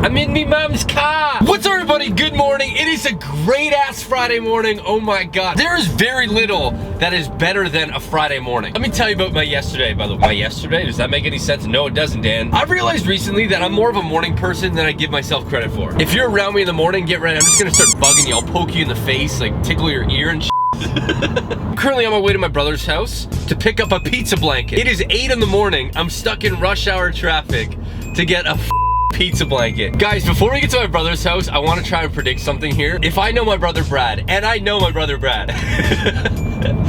I'm in me mom's car. What's up, everybody? Good morning. It is a great ass Friday morning. Oh my God. There is very little that is better than a Friday morning. Let me tell you about my yesterday, by the way. My yesterday? Does that make any sense? No, it doesn't, Dan. I've realized recently that I'm more of a morning person than I give myself credit for. If you're around me in the morning, get ready. I'm just gonna start bugging you. I'll poke you in the face, like tickle your ear and shit. I'm currently on my way to my brother's house to pick up a pizza blanket. It is 8 in the morning. I'm stuck in rush hour traffic to get a pizza blanket. Guys, before we get to my brother's house, I want to try and predict something here. If I know my brother Brad, and I know my brother Brad,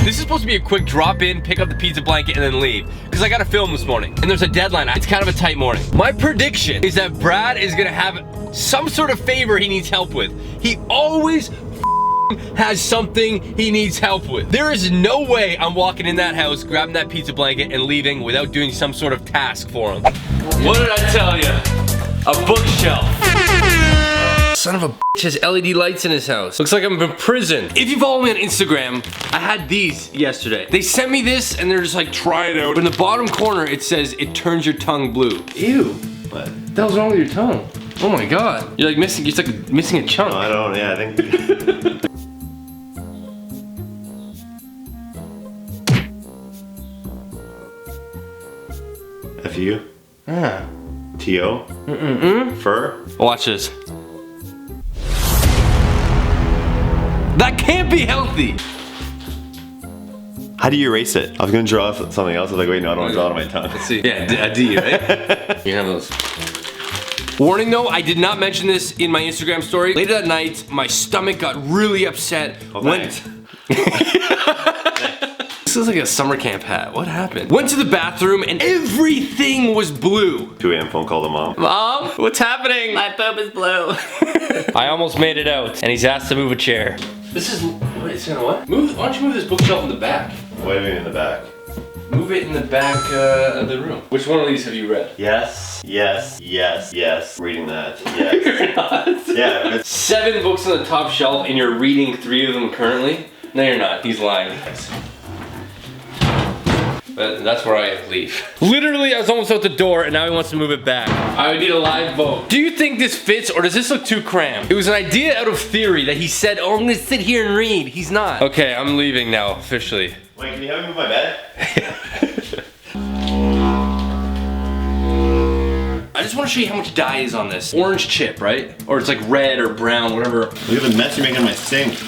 this is supposed to be a quick drop in, pick up the pizza blanket, and then leave. Because I got to film this morning, and there's a deadline. It's kind of a tight morning. My prediction is that Brad is going to have some sort of favor he needs help with. He always has something he needs help with. There is no way I'm walking in that house, grabbing that pizza blanket, and leaving without doing some sort of task for him. What did I tell you? A bookshelf. Son of a bitch has LED lights in his house. Looks like I'm in prison. If you follow me on Instagram, I had these yesterday. They sent me this and they're just like, try it out. But in the bottom corner, it says, it turns your tongue blue. Ew. What the hell's wrong with your tongue? Oh my God. You're like missing, you're like missing a chunk. No, I don't, yeah, I think. F-U? Ah. T-O? Fur? Watch this. That can't be healthy. How do you erase it? I was gonna draw something else. I was like, wait, no, I don't want to draw it on my tongue. Let's see. Yeah, a D, right? You have those. Warning though, I did not mention this in my Instagram story. Later that night, my stomach got really upset. Oh, thanks. This is like a summer camp hat. What happened? Went to the bathroom and everything was blue. 2 a.m. phone call to mom. Mom, what's happening? My poop is blue. I almost made it out, and he's asked to move a chair. This is, wait, it's gonna what? Move, why don't you move this bookshelf in the back? What do you mean in the back? Move it in the back of the room. Which one of these have you read? Yes, yes, yes, yes. Reading that, yes. You're not. Yeah. 7 books on the top shelf, and you're reading 3 of them currently? No, you're not. He's lying. But that's where I leave. Literally, I was almost out the door, and now he wants to move it back. I would need a live vote. Do you think this fits, or does this look too cramped? It was an idea out of theory that he said, oh, I'm gonna sit here and read. He's not. Okay, I'm leaving now, officially. Wait, can you help me move my bed? I just want to show you how much dye is on this. Orange chip, right? Or it's like red or brown, whatever. Look at the mess you're making in my sink.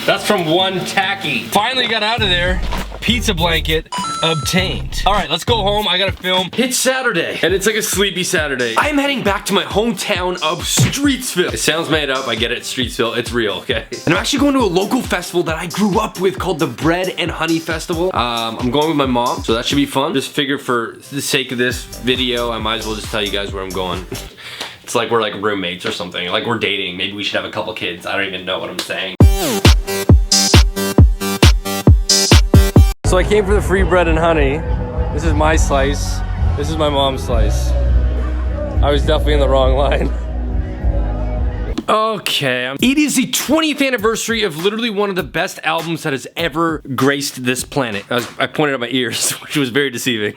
That's from one tacky. Finally got out of there. Pizza blanket obtained. All right, let's go home. I gotta film. It's Saturday, and it's like a sleepy Saturday. I'm heading back to my hometown of Streetsville. It sounds made up. I get it, Streetsville. It's real, okay? And I'm actually going to a local festival that I grew up with called the Bread and Honey Festival. I'm going with my mom, so that should be fun. Just figure for the sake of this video, I might as well just tell you guys where I'm going. It's like we're like roommates or something. Like we're dating. Maybe we should have a couple kids. I don't even know what I'm saying. So I came for the free bread and honey. This is my slice. This is my mom's slice. I was definitely in the wrong line. Okay, it is the 20th anniversary of literally one of the best albums that has ever graced this planet. I pointed at my ears, which was very deceiving.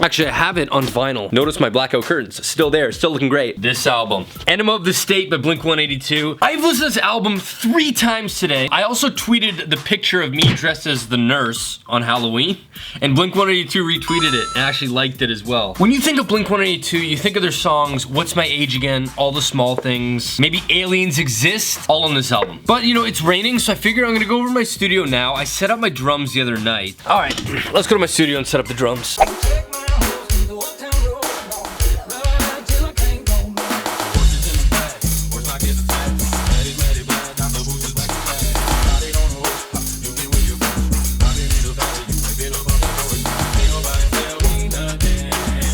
Actually, I have it on vinyl. Notice my blackout curtains, still there, still looking great. This album, Enema of the State by Blink-182. I've listened to this album 3 times today. I also tweeted the picture of me dressed as the nurse on Halloween, and Blink-182 retweeted it and actually liked it as well. When you think of Blink-182, you think of their songs, What's My Age Again, All the Small Things, maybe Aliens Exist, all on this album. But you know, it's raining, so I figured I'm gonna go over to my studio now. I set up my drums the other night. All right, let's go to my studio and set up the drums.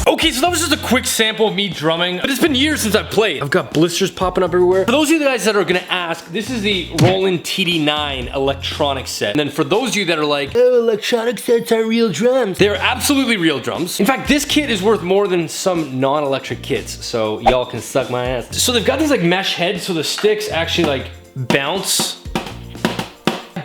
Okay, so that was just a quick sample of me drumming, but it's been years since I've played. I've got blisters popping up everywhere. For those of you guys that are gonna ask, this is the Roland TD9 electronic set. And then for those of you that are like, oh, electronic sets are real drums. They're absolutely real drums. In fact, this kit is worth more than some non-electric kits, so y'all can suck my ass. So they've got these like mesh heads, so the sticks actually like bounce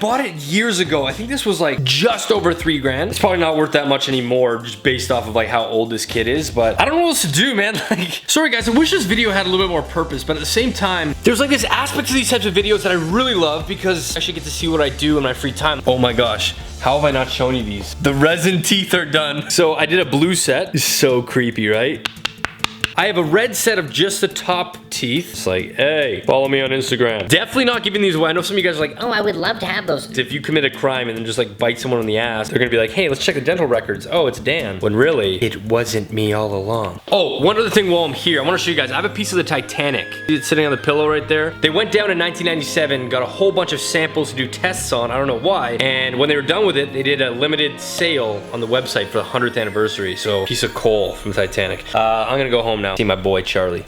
bought it years ago. I think this was like just over 3 grand. It's probably not worth that much anymore just based off of like how old this kid is, but I don't know what else to do, man. Like, sorry guys, I wish this video had a little bit more purpose, but at the same time, there's like this aspect to these types of videos that I really love because I actually get to see what I do in my free time. Oh my gosh. How have I not shown you these? The resin teeth are done. So I did a blue set. It's so creepy, right? I have a red set of just the top teeth. It's like, hey, follow me on Instagram. Definitely not giving these away. I know some of you guys are like, oh, I would love to have those. If you commit a crime and then just like bite someone on the ass, they're gonna be like, hey, let's check the dental records. Oh, it's Dan. When really, it wasn't me all along. Oh, one other thing while I'm here, I wanna show you guys, I have a piece of the Titanic. It's sitting on the pillow right there. They went down in 1997, got a whole bunch of samples to do tests on, I don't know why. And when they were done with it, they did a limited sale on the website for the 100th anniversary. So, piece of coal from the Titanic. I'm gonna go home now, see my boy Charlie.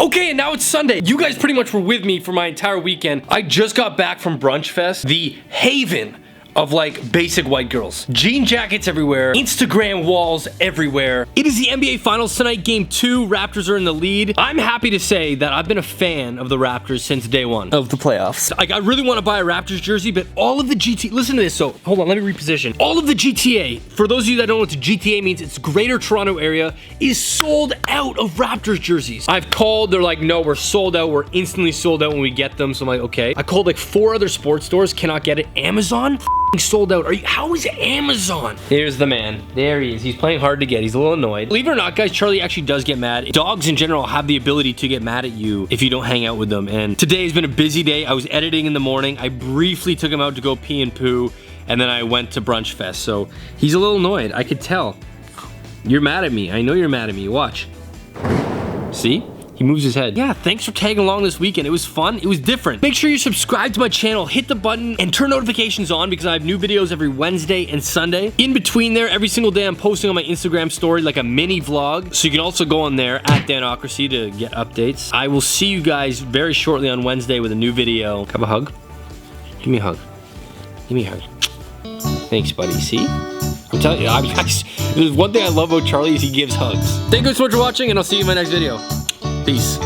Okay, and now it's Sunday. You guys pretty much were with me for my entire weekend. I just got back from Brunch Fest, the haven of like basic white girls. Jean jackets everywhere, Instagram walls everywhere. It is the NBA Finals tonight, game 2. Raptors are in the lead. I'm happy to say that I've been a fan of the Raptors since day 1 of the playoffs. Like, I really want to buy a Raptors jersey, but all of the listen to this, so hold on, let me reposition. All of the GTA, for those of you that don't know what the GTA means, it's Greater Toronto Area, is sold out of Raptors jerseys. I've called, they're like, no, we're sold out. We're instantly sold out when we get them. So I'm like, okay. I called like 4 other sports stores, cannot get it. Amazon? Sold out. How is Amazon? Here's the man. There he is. He's playing hard to get. He's a little annoyed. Believe it or not, guys, Charlie actually does get mad. Dogs in general have the ability to get mad at you if you don't hang out with them. And today has been a busy day. I was editing in the morning. I briefly took him out to go pee and poo, and then I went to Brunch Fest. So he's a little annoyed. I could tell. You're mad at me. I know you're mad at me. Watch. See? He moves his head. Yeah, thanks for tagging along this weekend. It was fun. It was different. Make sure you subscribe to my channel, hit the button, and turn notifications on because I have new videos every Wednesday and Sunday. In between there, every single day I'm posting on my Instagram story like a mini vlog. So you can also go on there at Danocracy to get updates. I will see you guys very shortly on Wednesday with a new video. Have a hug? Give me a hug. Give me a hug. Thanks, buddy. See? I'm telling you, there's one thing I love about Charlie is he gives hugs. Thank you so much for watching, and I'll see you in my next video. Peace.